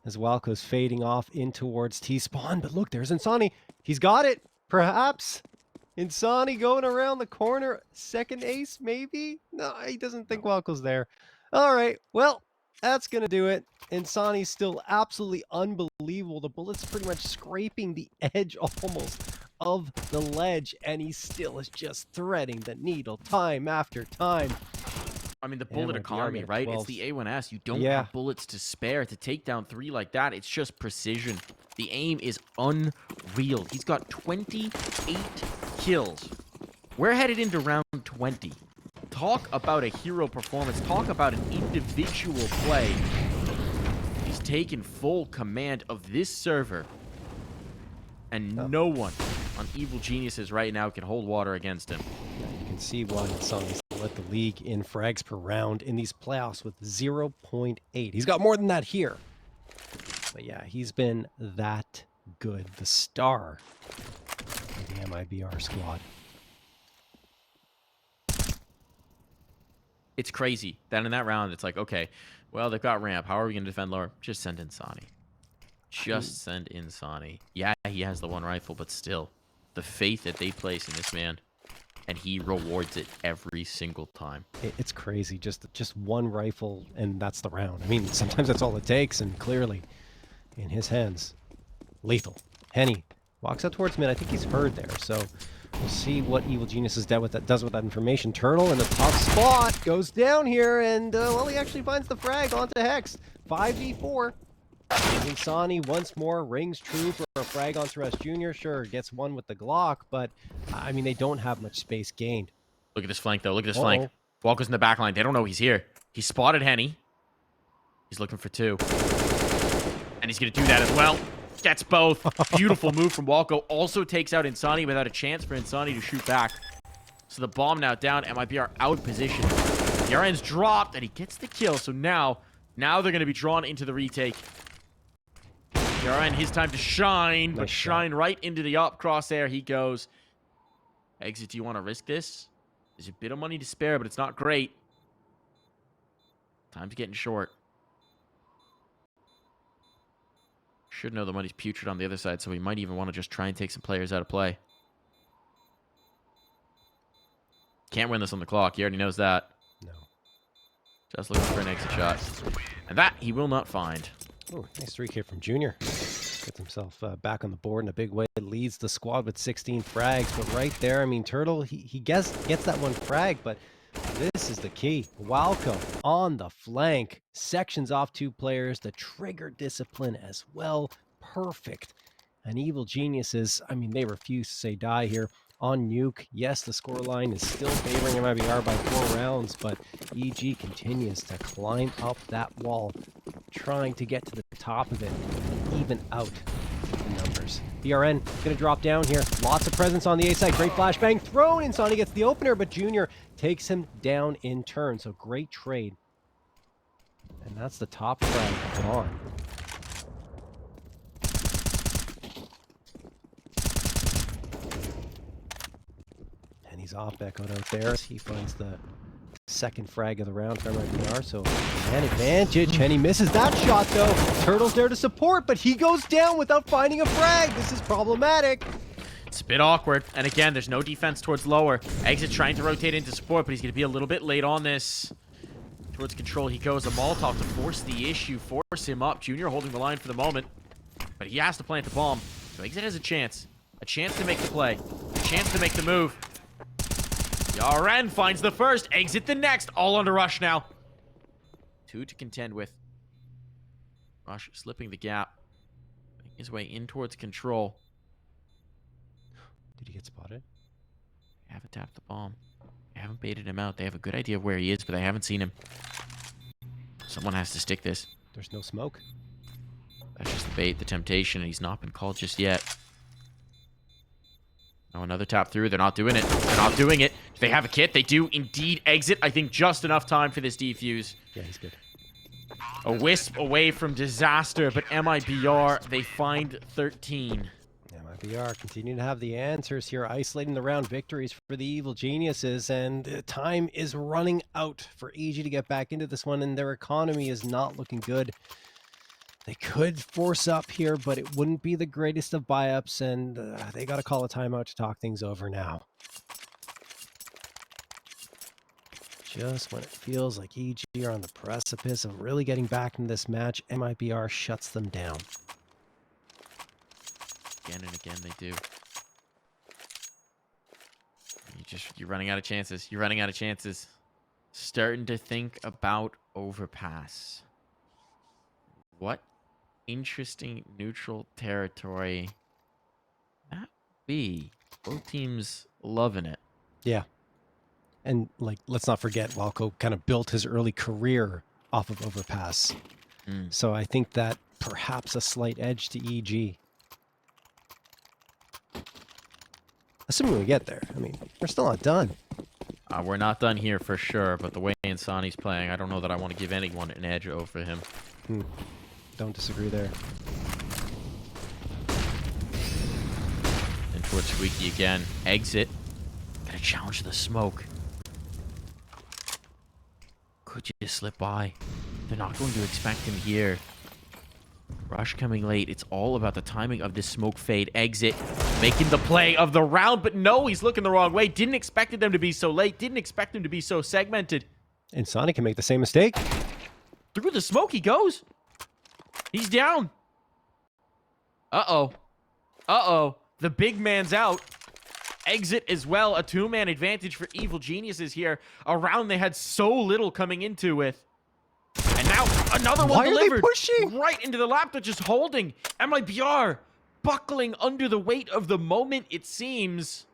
as Walco's fading off in towards T-spawn. But look, there's Insani. He's got it, perhaps. Insani going around the corner. Second ace, maybe? No, he doesn't think Walco's there. All right, well, that's going to do it. Insani's still absolutely unbelievable. The bullet's pretty much scraping the edge almost of the ledge, and he still is just threading the needle time after time. I mean, the bullet economy, right? It's the A1S. You don't have bullets to spare to take down 3 like that. It's just precision. The aim is unreal. He's got 28 kills. We're headed into round 20. Talk about a hero performance. Talk about an individual play. He's taken full command of this server. And no one on Evil Geniuses right now can hold water against him. You can see why Insani's led the league in frags per round in these playoffs with 0.8. He's got more than that here. But yeah, he's been that good. The star of the MIBR squad. It's crazy that in that round, it's like, okay, well, they've got ramp. How are we going to defend lower? Just send Insani. Just send Insani. Yeah, he has the 1 rifle, but still, the faith that they place in this man, and he rewards it every single time. It's crazy. Just 1 rifle, and that's the round. I mean, sometimes that's all it takes, and clearly, in his hands, lethal. Henny walks out towards mid. I think he's heard there, so we'll see what Evil Genius does with that information. Turtle in the top spot goes down here, and well, he actually finds the frag onto Hex. 5v4. Insani once more rings true for a frag onto Russ Jr. Sure, gets one with the Glock, but I mean, they don't have much space gained. Look at this flank, though. Look at this flank. Walker's in the back line. They don't know he's here. He spotted Henny. He's looking for 2. And he's going to do that as well. Gets both. Beautiful move from Walco. Also takes out Insani without a chance for Insani to shoot back. So the bomb now down. MIBR out position. The RN's dropped, and he gets the kill. So now they're going to be drawn into the retake. The RN, his time to shine, but shine right into the op crosshair he goes. Exit, do you want to risk this? There's a bit of money to spare, but it's not great. Time's getting short. Should know the money's putrid on the other side, so we might even want to just try and take some players out of play. Can't win this on the clock. He already knows that. No. Just looking for an exit shot. And that he will not find. Oh, nice 3K from Junior. Gets himself back on the board in a big way. Leads the squad with 16 frags. But right there, I mean, Turtle, he gets that one frag, but this is the key. Walco on the flank. Sections off 2 players. The trigger discipline as well. Perfect. And Evil Geniuses, I mean, they refuse to say die here. On Nuke, yes, the scoreline is still favoring MIBR by 4 rounds, but EG continues to climb up that wall, trying to get to the top of it, even out the numbers. BRN going to drop down here. Lots of presence on the A side. Great flashbang thrown. Insani gets the opener, but Junior takes him down in turn. So great trade. And that's the top frag gone. And he's off Echoed out there. He finds the second frag of the round for MIBR, so an advantage, and he misses that shot though. Turtle's there to support, but he goes down without finding a frag. This is problematic. It's a bit awkward, and again, there's no defense towards lower. Exit trying to rotate into support, but he's going to be a little bit late on this. Towards control he goes. A Molotov to force the issue, force him up. Junior holding the line for the moment, but he has to plant the bomb. So Exit has a chance to make the play, a chance to make the move. Yaren finds the first, Exit the next, all under Rush now. 2 to contend with. Rush slipping the gap, making his way in towards control. Did he get spotted? They haven't tapped the bomb. They haven't baited him out. They have a good idea of where he is, but they haven't seen him. Someone has to stick this. There's no smoke. That's just the bait, the temptation, and he's not been called just yet. Oh, another tap through. They're not doing it. They're not doing it. Do they have a kit? They do indeed. Exit, I think, just enough time for this defuse. Yeah, he's good. A wisp away from disaster, but MIBR, they find 13. MIBR continue to have the answers here, isolating the round victories for the Evil Geniuses, and time is running out for EG to get back into this one, and their economy is not looking good. They could force up here, but it wouldn't be the greatest of buy-ups, and they got to call a timeout to talk things over now. Just when it feels like EG are on the precipice of really getting back into this match, MIBR shuts them down. Again and again they do. You're running out of chances. You're running out of chances. Starting to think about overpass. What interesting neutral territory that be? Both teams loving it. Yeah. And, like, let's not forget, Walco kind of built his early career off of overpass. So I think that perhaps a slight edge to EG. Assuming we get there. I mean, we're still not done. We're not done here for sure, but the way Insani's playing, I don't know that I want to give anyone an edge over him. Don't disagree there. And towards Squeaky again. Exit. Gonna challenge the smoke. Could you just slip by? They're not going to expect him here. Rush coming late. It's all about the timing of this smoke fade. Exit. Making the play of the round, but no, he's looking the wrong way. Didn't expect them to be so late. Didn't expect them to be so segmented. And Sonic can make the same mistake. Through the smoke he goes. He's down. Uh-oh. Uh-oh. The big man's out. Exit as well. A 2-man advantage for Evil Geniuses here. A round they had so little coming into with. And now another one delivered. Why are they pushing? Right into the lap, they're just holding. MIBR buckling under the weight of the moment, it seems.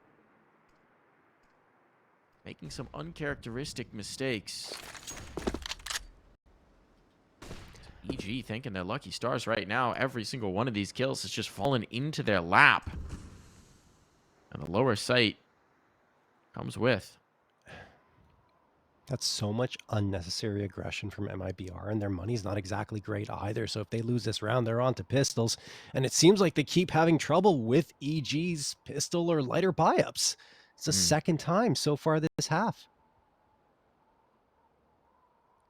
Making some uncharacteristic mistakes. EG thinking they're lucky stars right now. Every single one of these kills has just fallen into their lap. And the lower sight comes with. That's so much unnecessary aggression from MIBR, and their money's not exactly great either. So if they lose this round, they're on to pistols. And it seems like they keep having trouble with EG's pistol or lighter buy-ups. It's the second time so far this half.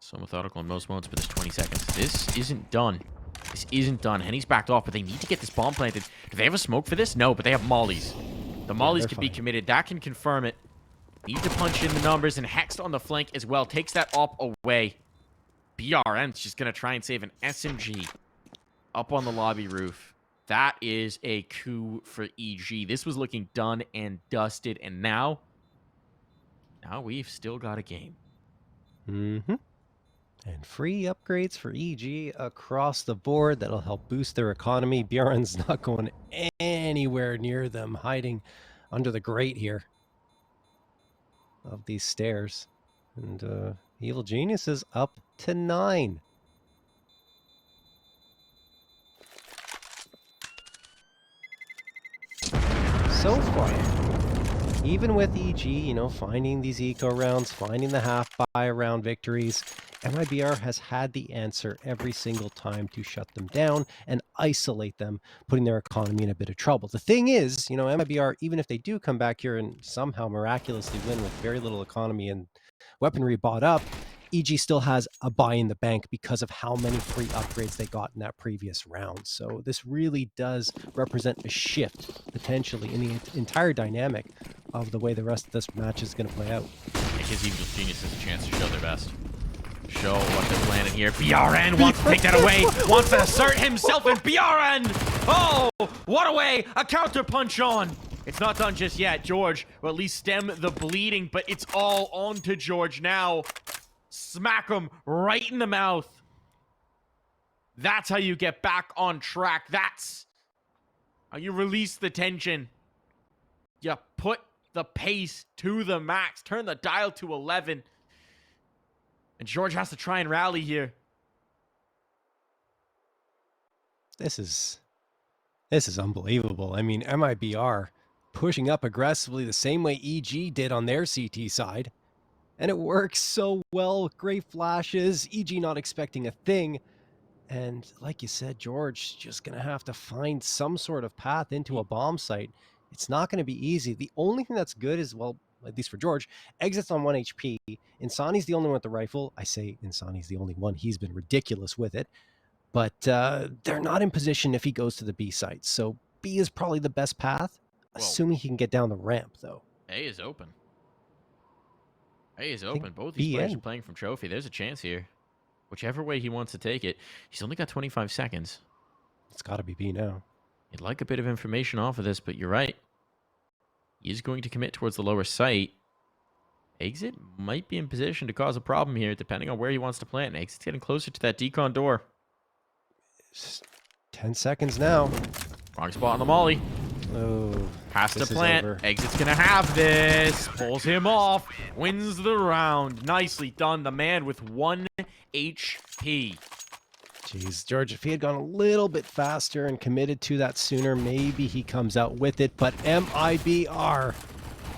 So methodical in most moments, but there's 20 seconds. This isn't done. This isn't done. Henny's backed off, but they need to get this bomb planted. Do they have a smoke for this? No, but they have mollies. The mollies can be committed. That can confirm it. Need to punch in the numbers, and Hext on the flank as well takes that op away. BRN's just going to try and save an SMG up on the lobby roof. That is a coup for EG. This was looking done and dusted, and now we've still got a game. Mm-hmm. And free upgrades for EG across the board. That'll help boost their economy. Bjorn's not going anywhere near them, hiding under the grate here of these stairs. And Evil Genius is up to 9. So far, even with EG, you know, finding these eco rounds, finding the half-buy round victories, MIBR has had the answer every single time to shut them down and isolate them, putting their economy in a bit of trouble. The thing is, you know, MIBR, even if they do come back here and somehow miraculously win with very little economy and weaponry bought up, EG still has a buy in the bank because of how many free upgrades they got in that previous round. So this really does represent a shift, potentially, in the entire dynamic of the way the rest of this match is going to play out. It gives Evil Geniuses a chance to show their best. Show what they're planning here. BRN wants to take that away, wants to assert himself, and BRN! Oh, what a way! A counter punch on! It's not done just yet. George will at least stem the bleeding, but it's all on to George now. Smack him right in the mouth. That's how you get back on track. That's how you release the tension. You put the pace to the max. Turn the dial to 11. And George has to try and rally here. This is unbelievable. I mean, MIBR pushing up aggressively the same way EG did on their CT side. And it works so well with great flashes. EG not expecting a thing. And like you said, George just going to have to find some sort of path into a bomb site. It's not going to be easy. The only thing that's good is, well, at least for George, exits on 1 HP. Insani's the only one with the rifle. I say Insani's the only one. He's been ridiculous with it. But they're not in position if he goes to the B site. So B is probably the best path, assuming he can get down the ramp, though. A is open. A is open. Both these players are playing from trophy. There's a chance here. Whichever way he wants to take it. He's only got 25 seconds. It's got to be B now. You'd like a bit of information off of this, but you're right. He is going to commit towards the lower site. Exit might be in position to cause a problem here, depending on where he wants to plant. Exit's getting closer to that decon door. 10 seconds now. Wrong spot on the molly. Oh, has to plant. Exit's gonna have this. Pulls him off. Wins the round. Nicely done. The man with 1 HP. Jeez, George, if he had gone a little bit faster and committed to that sooner, maybe he comes out with it. But MIBR,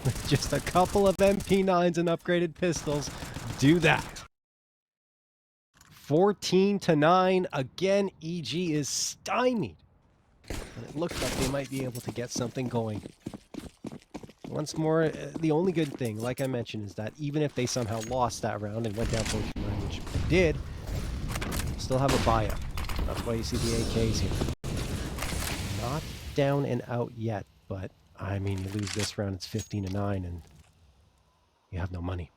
with just a couple of MP9s and upgraded pistols, do that. 14-9. Again, EG is stymied. And it looks like they might be able to get something going. Once more, the only good thing, like I mentioned, is that even if they somehow lost that round and went down 14-9, which they did, still have a buy-up. That's why you see the AKs here. Not down and out yet, but I mean, you lose this round, it's 15-9, and you have no money.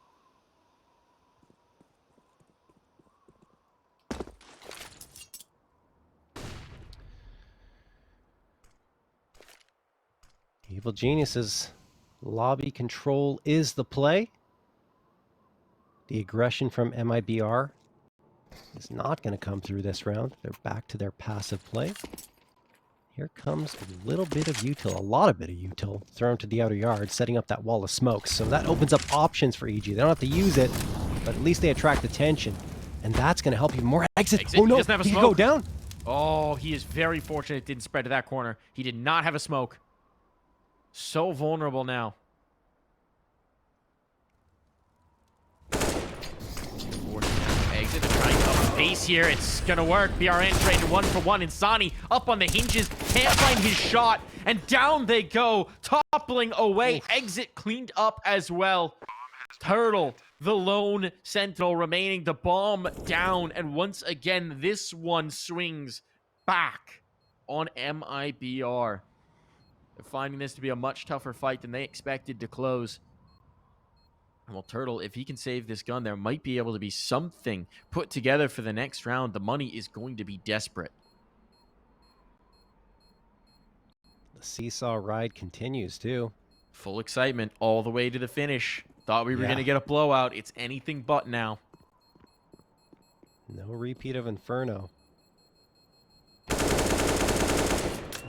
Evil Geniuses, lobby control is the play. The aggression from MIBR is not going to come through this round. They're back to their passive play. Here comes a little bit of util, a lot of bit of util, thrown to the outer yard, setting up that wall of smoke. So that opens up options for EG. They don't have to use it, but at least they attract attention. And that's going to help you more. Exit. Oh no, he can go down. Oh, he is very fortunate it didn't spread to that corner. He did not have a smoke. So vulnerable now. Exit to try and cover base here. It's gonna work. BRN traded 1-for-1. Insani up on the hinges. Can't find his shot. And down they go. Toppling away. Exit cleaned up as well. Turtle, the lone sentinel remaining. The bomb down. And once again, this one swings back on MIBR. They're finding this to be a much tougher fight than they expected to close. Well, Turtle, if he can save this gun, there might be able to be something put together for the next round. The money is going to be desperate. The seesaw ride continues, too. Full excitement all the way to the finish. Thought we were going to get a blowout. It's anything but now. No repeat of Inferno.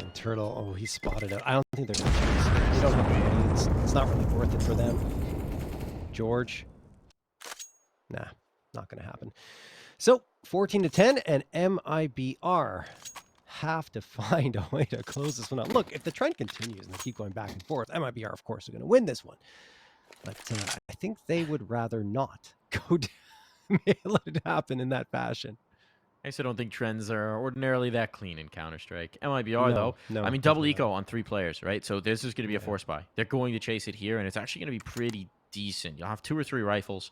And Turtle, oh, he spotted it. I don't think they're going to chase it. They don't have the money. It's not really worth it for them. George. Nah, not going to happen. So, 14-10, and MIBR have to find a way to close this one out. Look, if the trend continues and they keep going back and forth, MIBR, of course, are going to win this one. But I think they would rather not go down, let it happen in that fashion. I also don't think trends are ordinarily that clean in Counter-Strike. MIBR, though, no, I mean, double eco on 3 players, right? So this is going to be a force buy. They're going to chase it here, and it's actually going to be pretty decent. You'll have 2 or 3 rifles.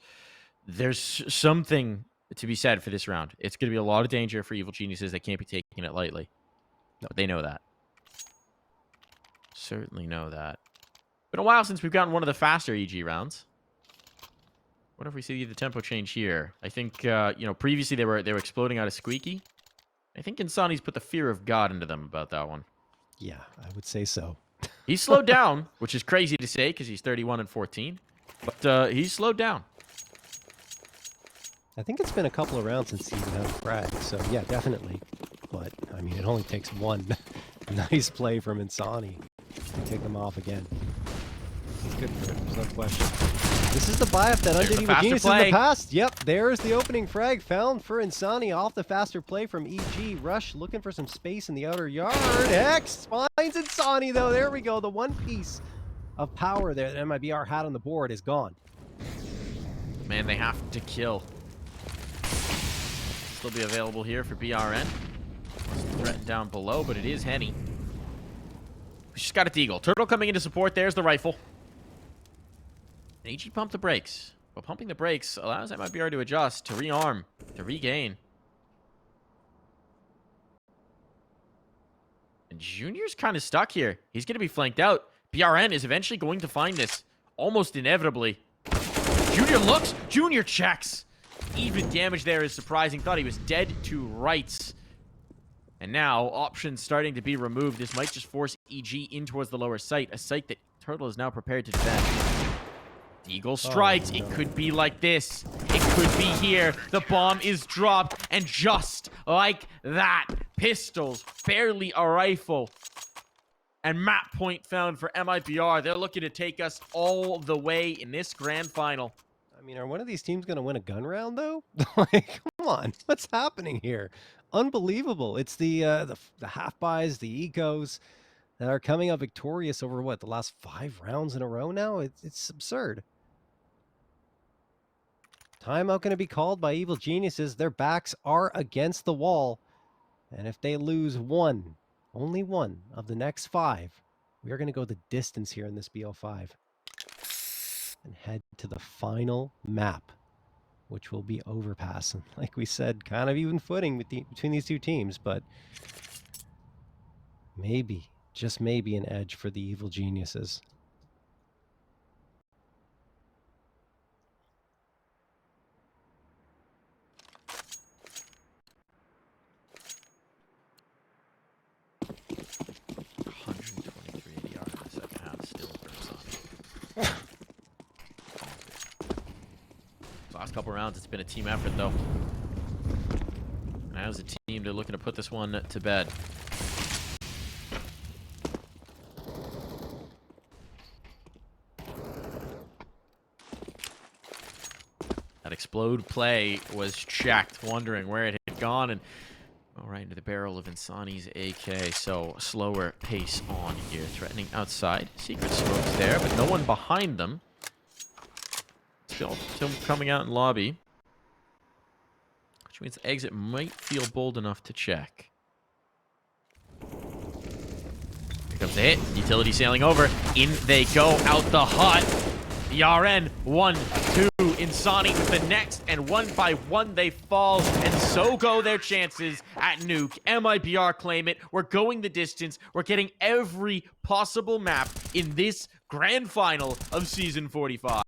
There's something to be said for this round. It's going to be a lot of danger for Evil Geniuses. They can't be taking it lightly. No, but they know that. Certainly know that. Been a while since we've gotten one of the faster EG rounds. What if we see the tempo change here? I think, previously they were exploding out of Squeaky. I think Insani's put the fear of God into them about that one. Yeah, I would say so. He's slowed down, which is crazy to say because he's 31-14. But he's slowed down. I think it's been a couple of rounds since he even had a frag, so yeah, definitely. But, I mean, it only takes one nice play from Insani to take them off again. He's good for it, there's no question. This is the buy-up that undid Evil Genius in the past. Yep, there's the opening frag found for Insani off the faster play from EG. Rush looking for some space in the outer yard. X finds Insani, though. There we go. The one piece of power there that MIBR had on the board is gone. Man, they have to kill. Still be available here for BRN. Threatened down below, but it is Henny. We just got a Deagle. Turtle coming in to support. There's the rifle. And EG pumped the brakes. But pumping the brakes allows MIBR to adjust, to rearm, to regain. And Junior's kind of stuck here. He's going to be flanked out. BRN is eventually going to find this. Almost inevitably. Junior looks. Junior checks. Even damage there is surprising. Thought he was dead to rights. And now, options starting to be removed. This might just force EG in towards the lower site. A site that Turtle is now prepared to defend. Eagle strikes. It could be like this. It could be here. The bomb is dropped. And just like that, pistols, barely a rifle. And map point found for MIBR. They're looking to take us all the way in this grand final. I mean, are one of these teams going to win a gun round, though? Like, come on. What's happening here? Unbelievable. It's the half buys, the ecos that are coming up victorious over, what, the last 5 rounds in a row now? It's absurd. Timeout going to be called by Evil Geniuses. Their backs are against the wall. And if they lose one, only one of the next 5, we are going to go the distance here in this BO5. And head to the final map, which will be Overpass. And like we said, kind of even footing with between these two teams, but maybe, just maybe, an edge for the Evil Geniuses. Last couple rounds, it's been a team effort, though. And as a team, they're looking to put this one to bed. That explode play was checked, wondering where it had gone, and right into the barrel of Insani's AK. So slower pace on here, threatening outside. Secret smokes there, but no one behind them. Still coming out in lobby. Which means the exit might feel bold enough to check. Here comes the hit. Utility sailing over. In they go, out the hut. BRN 1-2 Insani with the next, and one by one they fall, and so go their chances at Nuke. MIBR claim it. We're going the distance. We're getting every possible map in this grand final of Season 45.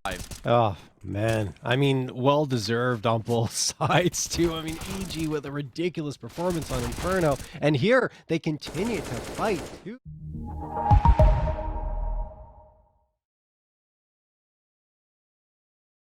Oh, man. I mean, well-deserved on both sides, too. I mean, EG with a ridiculous performance on Inferno, and here they continue to fight, too.